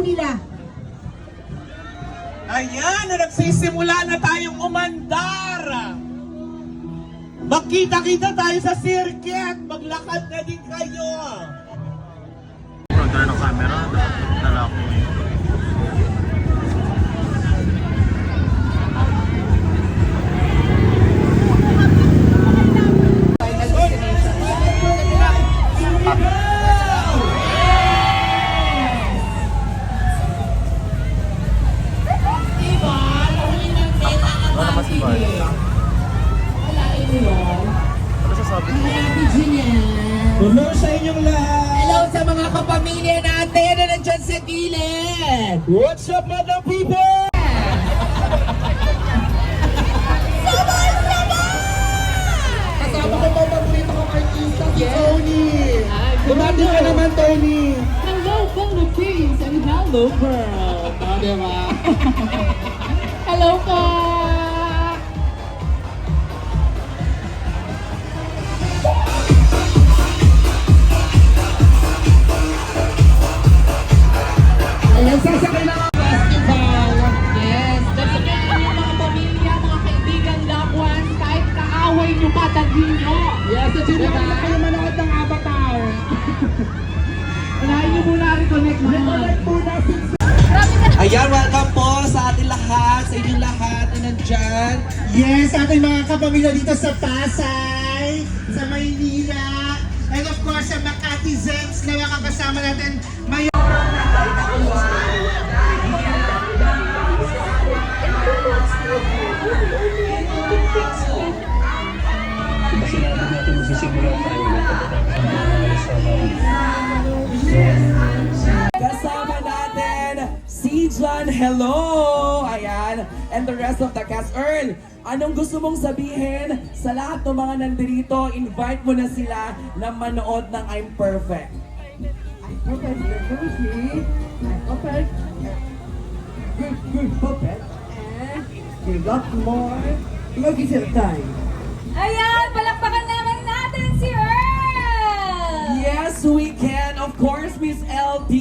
nila. Ayan, nagsisimula na tayong umandar. Magkita-kita tayo sa circuit. Maglakad na din kayo. Pagdala ng camera, dala ko ngayon. Ano naman si Bar? Ano sasabi ko? Hello sa inyong lahat. Hello sa mga kapamilya natin na nandyan sa gilid! What's up, madam people? Kasama ko pa paborito kong artista, si Tony. Bumati ka naman, Tony. Hello, Philippines! And hello, world! O, diba? Hello po! Ayan, sasakay na nga. Festival! Yes! Dasagay yung mga pamilya, mga kaibigan, loved ones, kahit kaaway nyo pa, tagin nyo! Yes, at sino Diba? na kayo manood ng Avatar? Unahin nyo muna reconnect mo. Reconnect muna Ayan, welcome po sa ating lahat, sa inyong lahat na nandyan. Yes, ating mga kapamilya dito sa Pasay, sa Maynila, and of course sa Makati Zens na makakasama natin. May Kasama natin si John, hello! Ayan, and the rest of the cast. Earl, anong gusto mong sabihin sa lahat ng mga nandito? Invite mo na sila na manood ng I'm Perfect. I'm perfect, you're very sweet. I'm perfect. Good puppet. And you got more. Look at your time. Ayan, palakpakan naman natin si Earl! Yes, we can. Of course, Miss LD,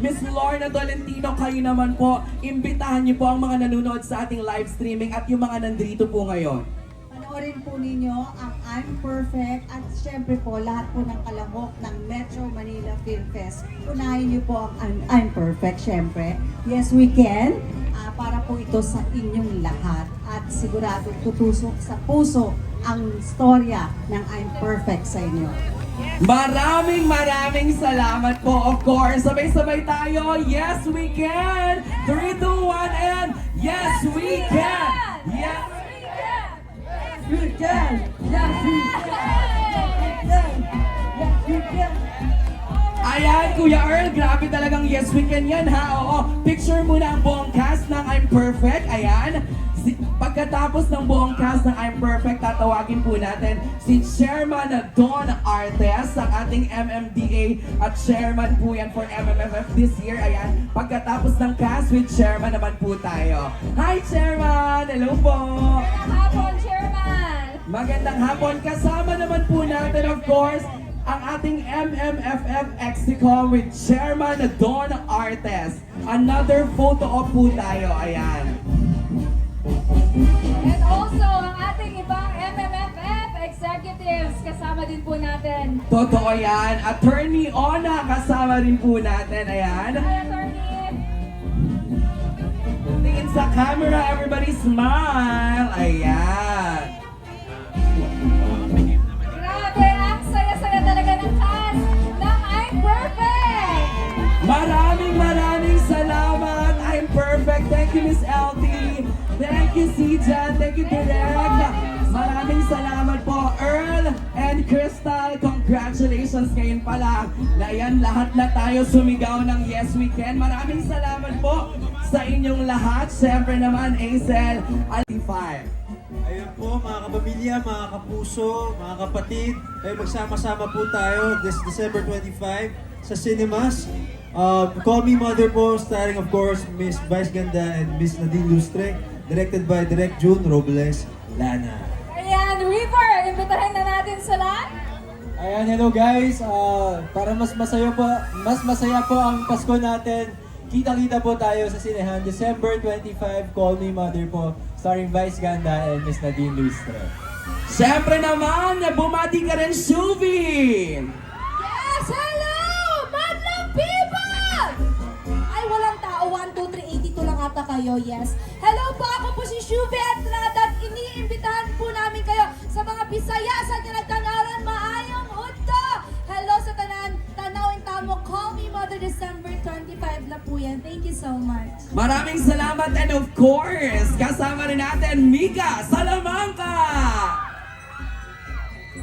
Miss Lorna Tolentino, kayo naman po. Imbitahan niyo po ang mga nanonood sa ating live streaming at yung mga nandito po ngayon. Panoorin po ninyo ang I'm Perfect at syempre po lahat po ng kalahok ng Metro Manila Film Fest. Unahin niyo po ang I'm Perfect syempre. Yes, we can. Para po ito sa inyong lahat at sigurado tutusok sa puso ang storya ng I'm Perfect sa inyo. Maraming salamat po. Of course, sabay-sabay tayo. Yes, we can! 3, 2, 1, and yes, we can! Yes, we can! Yes, we can! Yes, we can! Ayan, Kuya Earl, grabe talagang yes we can yan ha. Oo, picture muna ang buong cast ng I'm Perfect. Ayan. Pagkatapos ng buong cast ng I'm Perfect, tatawagin po natin si Chairman Don Artes, ang ating MMDA at Chairman po yan for MMFF this year. Ayan, pagkatapos ng cast with Chairman naman po tayo. Hi Chairman! Hello po! Magandang hapon, Chairman! Magandang hapon. Kasama naman po natin of course ang ating MMFF Exicom with Chairman Don Artes. Another photo op po tayo. Ayan. And also, ang ating ibang MMFF executives, kasama din po natin. Totoo yan. Attorney Ona, kasama rin po natin. Ayan. Hi, Attorney! Tingin sa camera, everybody smile. Ayan. Grabe, ang saya-saya talaga ng cast ng I'm Perfect! Maraming salamat. I'm Perfect. Thank you, Miss LD. Thank you, Sijan. Thank you, Direk. Maraming salamat po, Earl and Crystal. Congratulations ngayon pala na yan lahat na tayo sumigaw ng Yes We Can. Maraming salamat po sa inyong lahat. Siyempre naman, Azel, Alify. Ayun po mga kapamilya, mga kapuso, mga kapatid, ay magsama-sama po tayo this December 25 sa cinemas. Call Me Mother po, starring of course Miss Vice Ganda and Miss Nadine Lustre, directed by Direk June Robles Lana. Ayan, River, imbitahin na natin sila. Ayan, hello guys. Para mas masaya po ang Pasko natin, kita-kita po tayo sa sinehan December 25, Call Me Mother po, starring Vice Ganda and Miss Nadine Luistre. Siyempre naman, bumati ka rin, Shuvi! Yes! Hello! Madlang people! Ay, walang tao. 1, 2, 3, 82 lang ata kayo. Yes. Hello po, ako po si Shuvi Estrada at iniimbitahan po namin kayo sa mga Bisaya sa Tinagtanaran Maayong Udto. Hello sa tanan, Tanawin Tamo, Call Me Mother, December 25 na po yan. Thank you so much. Maraming salamat and of course, kasama rin natin Mika Salamanca!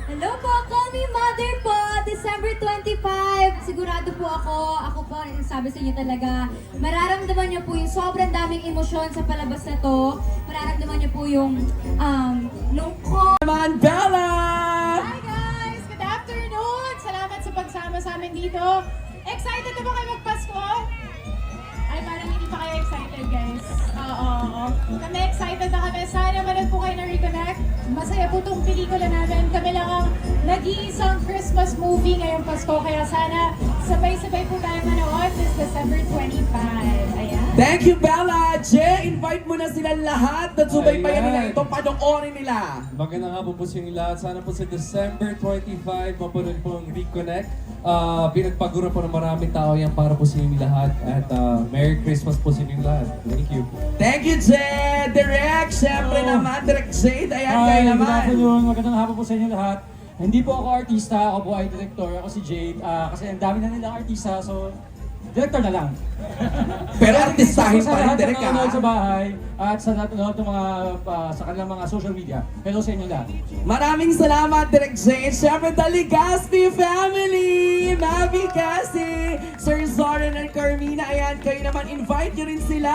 Hello po, Call Me Mother po, December 25. Sigurado po ako po, sabi sa inyo talaga, mararamdaman niyo po yung sobrang daming emosyon sa palabas na to. Mararamdaman niyo po yung lungkot. Naman, Bella! Hi guys! Good afternoon! Salamat sa pagsama sa amin dito. Excited na ba kayo magpasko? Ay, parang hindi pa kayo excited guys. Oo. Kami excited na kami. Sana manood po kayo na Reconnect. Masaya po itong pelikula namin. Kami lang ang nag-iisang Christmas movie ngayong Pasko. Kaya sana sabay-sabay po tayo manood this December 25. Ayan. Thank you, Bella! Jay, invite mo na sila lahat at subaybayan nila Ayan. ito, panoorin nila. Magandang hapon po sa inyo lahat. Sana po sa December 25, mapanood po ang Reconnect. Pinagpagura po ng maraming tao yan para po sa inyo lahat. At Merry Christmas po sa inyo lahat. Thank you. Thank you, Jay! Direct, syempre naman, Direct Jade, ayan kayo Good naman. afternoon. Magandang hapon po sa inyo lahat. Hindi po ako artista, ako po ay director. Ako si Jade. Kasi ang dami na nilang artista, so director na lang. Pero artistahin pa rin, lahat Direct, ng nanonood sa ha? bahay at sa lahat ng mga sa kanilang mga social media. Hello sa inyo lahat. Maraming salamat, Direct Jade. Syempre, the Ligaspi family! Mavi Cassie, Sir Zoran and Carmina, ayan, kayo naman, invite nyo rin sila.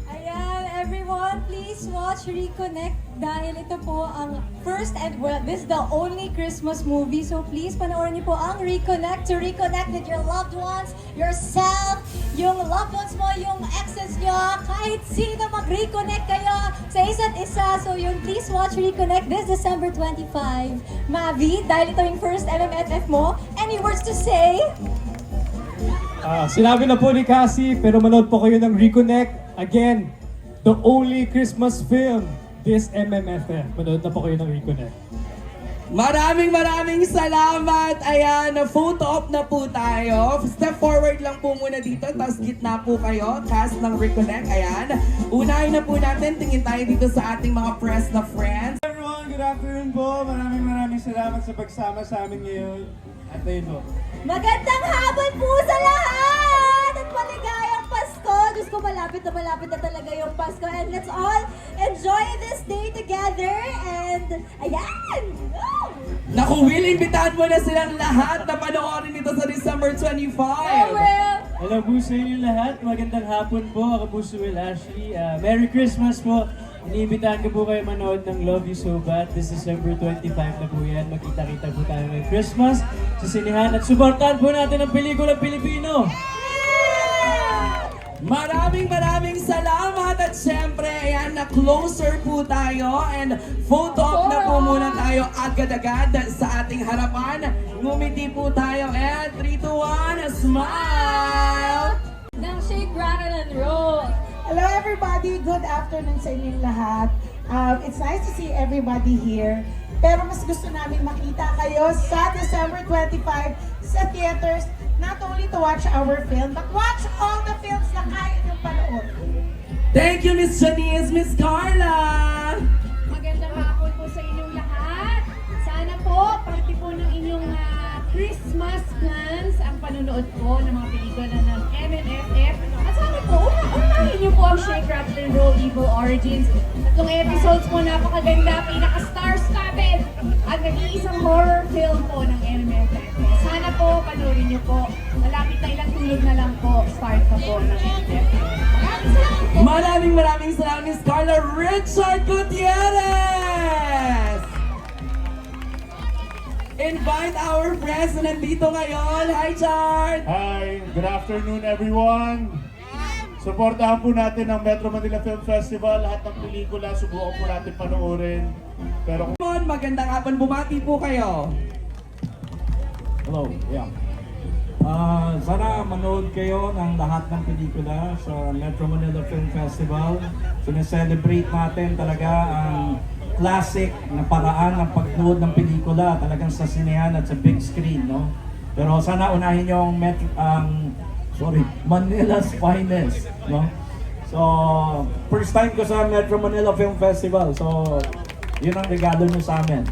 Ayan, everyone, please watch Reconnect dahil ito po ang first and well, this is the only Christmas movie. So please panoorin niyo po ang Reconnect to reconnect with your loved ones, yourself, yung loved ones mo, yung exes nyo, kahit sino mag-reconnect kayo sa isa't isa. So yun, please watch Reconnect this December 25. Mavi, dahil ito yung first MMFF mo, any words to say? Sinabi na po ni Cassie, pero manood po kayo ng Reconnect. Again, the only Christmas film this MMFF. Manood na po kayo ng Reconnect. Maraming salamat. Ayan, photo op na po tayo. Step forward lang po muna dito, tapos gitna po kayo. Cast ng Reconnect, ayan. Unahin na po natin, tingin tayo dito sa ating mga press na friends. Everyone, good afternoon po. Maraming salamat sa pagsama sa amin ngayon. At ayun po. Magandang hapon po sa lahat! At maligayang Pasko! Diyos ko, malapit na talaga yung Pasko. And let's all enjoy this day together. And, ayan! Woo! Naku, Will, imbitahan mo na silang lahat na panoorin ito sa December 25. Hello po sa inyo lahat. Magandang hapon po. Ako po si Will Ashley. Merry Christmas po. Iniimbitahan ko po kayo manood ng Love You So Bad. This December 25 na po yan. Magkita-kita po tayo ngayong Christmas sa sinihan. At suportahan po natin ang pelikulang Pilipino. Maraming salamat at syempre, ayan, na closer po tayo and photo op na po muna tayo agad-agad sa ating harapan. Ngumiti po tayo and 3, 2, 1, smile! Ng shake, rattle, and roll. Hello everybody, good afternoon sa inyong lahat. It's nice to see everybody here. Pero mas gusto namin makita kayo sa December 25 sa theaters. Not only to watch our film, but watch all the films na kaya niyong panood. Thank you, Miss Janice, Miss Carla! Magandang hapon po sa inyong lahat. Sana po, parte po ng inyong Christmas plans ang panunood po ng mga pelikula ng MMFF. At sana po, unahin niyo po ang Shake, Rattle, and Roll Evil Origins. Tatlong episodes po, napakaganda, pinaka-star-studded at nag-iisang horror film po ng MMFF. Sana po, panoorin niyo po. Malapit na ilang tulog na lang po, start pa po ng MMFF. Maraming salamat, Miss Carla. Richard Gutierrez! Invite our friends na nandito ngayon. Hi, Chard! Hi, good afternoon everyone. Suportahan po natin ang Metro Manila Film Festival. Lahat ng pelikula, subukan po natin panoorin. Pero Magandang hapon, bumati po kayo. hello, yeah. Sana manood kayo ng lahat ng pelikula sa Metro Manila Film Festival. Sineselebrate natin talaga ang classic na paraan ng pagnood ng pelikula talagang sa sinehan at sa big screen, no? Pero sana unahin yung Manila's Finest, no? So, first time ko sa Metro Manila Film Festival. So, yun ang regalo nyo sa amin.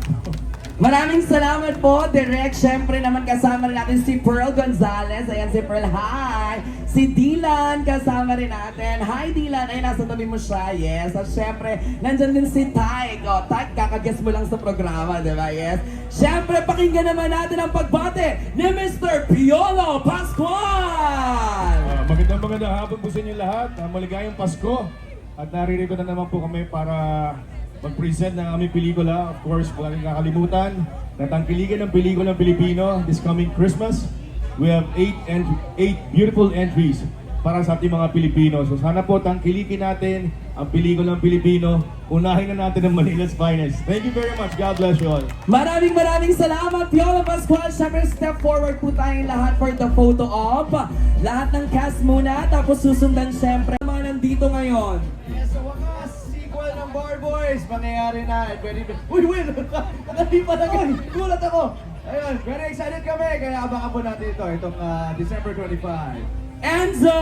Maraming salamat po, Direk. Siyempre naman kasama rin natin si Pearl Gonzalez. Ayan si Pearl, hi! Si Dylan, kasama rin natin. Hi Dylan, ay nasa tabi mo siya, yes. At siyempre, nandyan din si Tyke. O, Tyke, kakaguess mo lang sa programa, di ba? Yes. Siyempre, pakinggan naman natin ang pagbate ni Mr. Piolo Pascual! Magandang hapon po sa inyo lahat. Maligayang Pasko. At naririto na naman po kami para mag-present ng aming pelikula. Of course, walang kakalimutan na tangkiligan ng pelikulang Pilipino this coming Christmas. We have 8 beautiful entries para sa ating mga Pilipino. So sana po tangkilikin natin ang pelikulang Pilipino. Unahin na natin ang Manila's Finest. Thank you very much. God bless you all. Maraming salamat, Piolo Pascual. Siyempre, step forward po tayong lahat for the photo op. Lahat ng cast muna, tapos susundan siyempre. Mga nandito ngayon. Yes, sa wakas, sequel ng Bar Boys, mangyayari na. Uy, wait! Nakali pa na yun! Gulat ako! Ayun, very excited kami, kaya abangan po natin itong December 25. Enzo!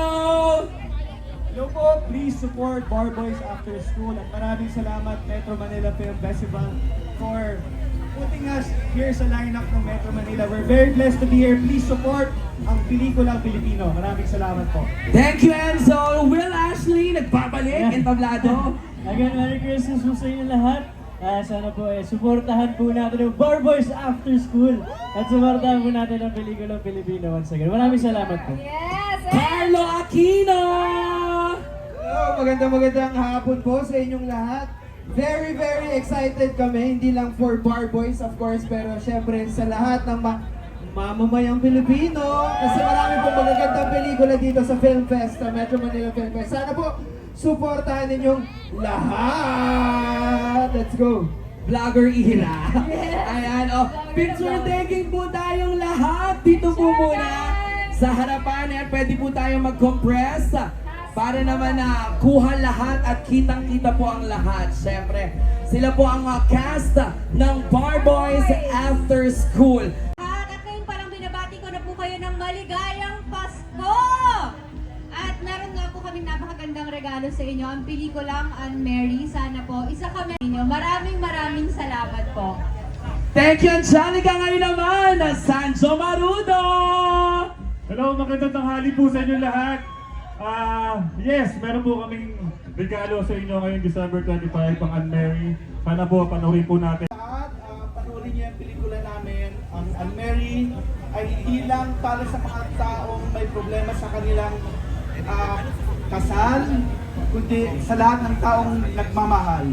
Hello po, please support Bar Boys After School at maraming salamat Metro Manila Film Festival for putting us here sa lineup ng Metro Manila. We're very blessed to be here. Please support ang pelikulang Pilipino. Maraming salamat po. Thank you, Enzo! Will Ashley, nagbabalik, entablado. Again, Merry Christmas po sa inyo lahat. Sana po suportahan po natin ang Bar Boys After School at suportahan po natin ang pelikulang Pilipino once again. Maraming salamat po. Yes! Carlo Aquino! Hello, magandang hapon po sa inyong lahat. Very excited kami, hindi lang for Bar Boys of course, pero syempre sa lahat ng mamamayang Pilipino. Kasi marami pong magagandang pelikula dito sa Film Fest, sa Metro Manila Film Fest. Sana po, suportahan ninyong lahat. Let's go! Vlogger Ira. Ayan, picture taking po tayong lahat. Dito po muna sa harapan. Ayan, pwede po tayong mag-compress para naman na kuha lahat at kitang-kita po ang lahat. Siyempre, sila po ang cast ng Bar Boys After School. At ngayon parang binabati ko na po kayo ng maligayang Pasko! At meron nga po kaming napakagandang regalo sa inyo, ang pelikulang Anne Mary. Sana po, isa kami ninyo. Maraming salamat po. Thank you, Angelica. Ngayon naman, Sancho Marudo! Hello, magandang tanghali po sa inyo lahat. Yes, meron po kaming regalo sa inyo ngayong December 25 pang Anne Mary. Sana po panoorin po natin. Panoorin niyo yung pelikula namin. Ang Anne Mary ay hindi lang para sa mga taong may problema sa kanilang kasal, kundi sa lahat ng taong nagmamahal.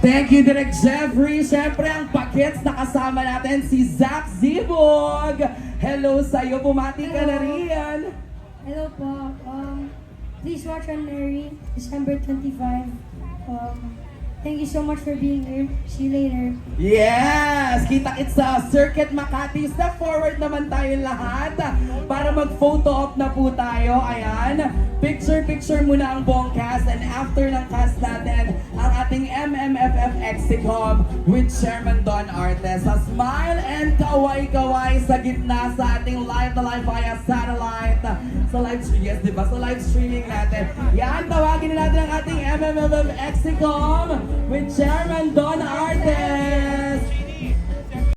Thank you, Direk Jeffrey. Siyempre, ang pakets na kasama natin si Zach Zibog. Hello sa'yo, bumati ka na rin. Hello po. Please watch Anne Mary, December 25. Thank you so much for being here. See you later. Yes! Kita-kits sa Circuit Makati. Step forward naman tayo lahat para mag-photo op na po tayo. Ayan. Picture muna ang buong cast and after ng cast natin, ang ating MMFF Exicom with Chairman Don Artes. Sa smile and kaway-kaway sa gitna sa ating live na live via satellite. Sa live stream, yes, diba? Sa live streaming natin. Yan, tawagin natin ang ating MMFF Exicom with Chairman Don Artes.